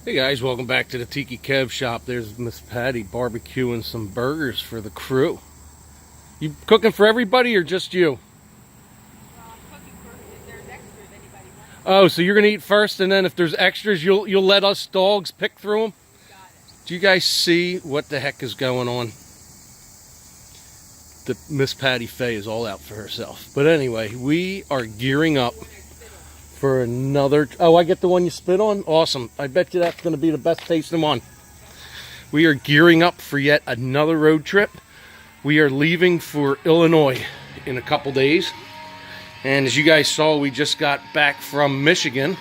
Hey guys, welcome back to the Tiki Kev shop. There's Miss Patty barbecuing some burgers for the crew. You cooking for everybody or just you? Well, I'm cooking for if there's extras anybody wants. Oh, so you're gonna eat first, and then if there's extras, you'll let us dogs pick through them. Got it. Do you guys see what the heck is going on? The Miss Patty Faye is all out for herself. But anyway, we are gearing up for another. Oh, I get the one you spit on? Awesome. I bet you that's going to be the best tasting one. We are gearing up for yet another road trip. We are leaving for Illinois in a couple days. And as you guys saw, we just got back from Michigan.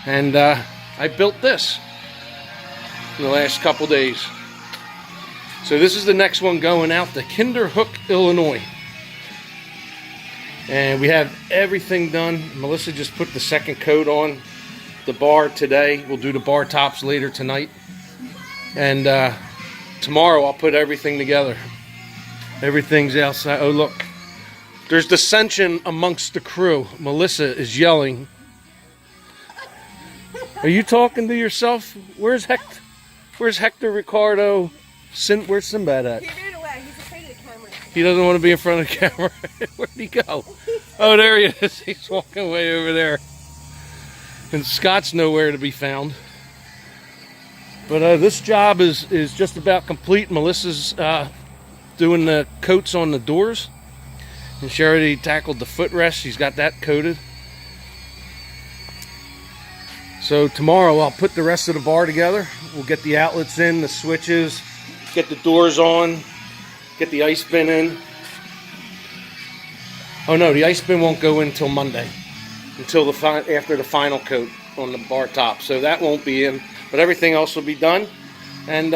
And I built this in the last couple days. So this is the next one going out to Kinderhook, Illinois. And we have everything done. Melissa just put the second coat on the bar today. We'll do the bar tops later tonight. And tomorrow I'll put everything together. Everything's outside. Oh, look. There's dissension amongst the crew. Melissa is yelling. Are you talking to yourself? Where's Hector? Where's Hector Ricardo? Where's Sinbad at? He ran away. He's afraid of the camera. He doesn't want to be in front of the camera. Where'd he go? Oh, there he is. He's walking way over there. And Scott's nowhere to be found. But this job is just about complete. Melissa's doing the coats on the doors. And she already tackled the footrest. She's got that coated. So tomorrow I'll put the rest of the bar together. We'll get the outlets in, the switches, get the doors on, get the ice bin in. Oh no, the ice bin won't go in until Monday, until after the final coat on the bar top. So that won't be in, but everything else will be done. And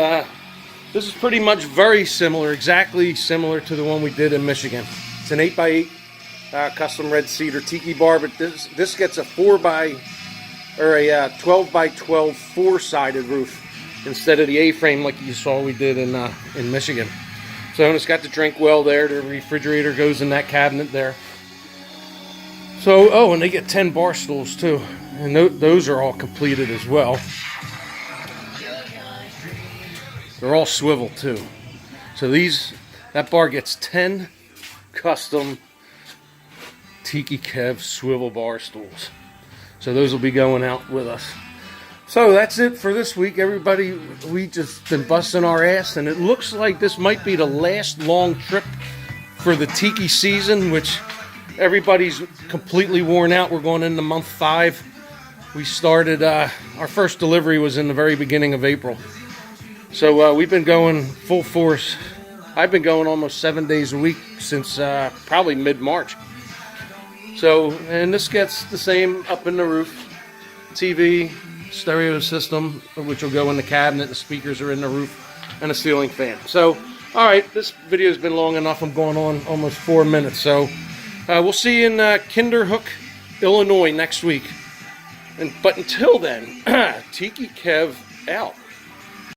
this is pretty much very similar, exactly similar to the one we did in Michigan. It's an 8x8 custom red cedar tiki bar, but this gets a 12x12 four-sided roof instead of the A-frame like you saw we did in Michigan. So it's got the drink well there. The refrigerator goes in that cabinet there. So, oh, and they get 10 bar stools too. And those are all completed as well. They're all swivel too. So that bar gets 10 custom Tiki Kev swivel bar stools. So those will be going out with us. So that's it for this week, everybody. We just been busting our ass, and it looks like this might be the last long trip for the Tiki season, which everybody's completely worn out. We're going into month 5. We started, our first delivery was in the very beginning of April. So we've been going full force. I've been going almost 7 days a week since probably mid-March. So, and this gets the same up in the roof. TV, stereo system, which will go in the cabinet. The speakers are in the roof, and a ceiling fan. So, all right, this video has been long enough. I'm going on almost 4 minutes. So, we'll see you in Kinderhook, Illinois next week. But until then, Tiki Kev out.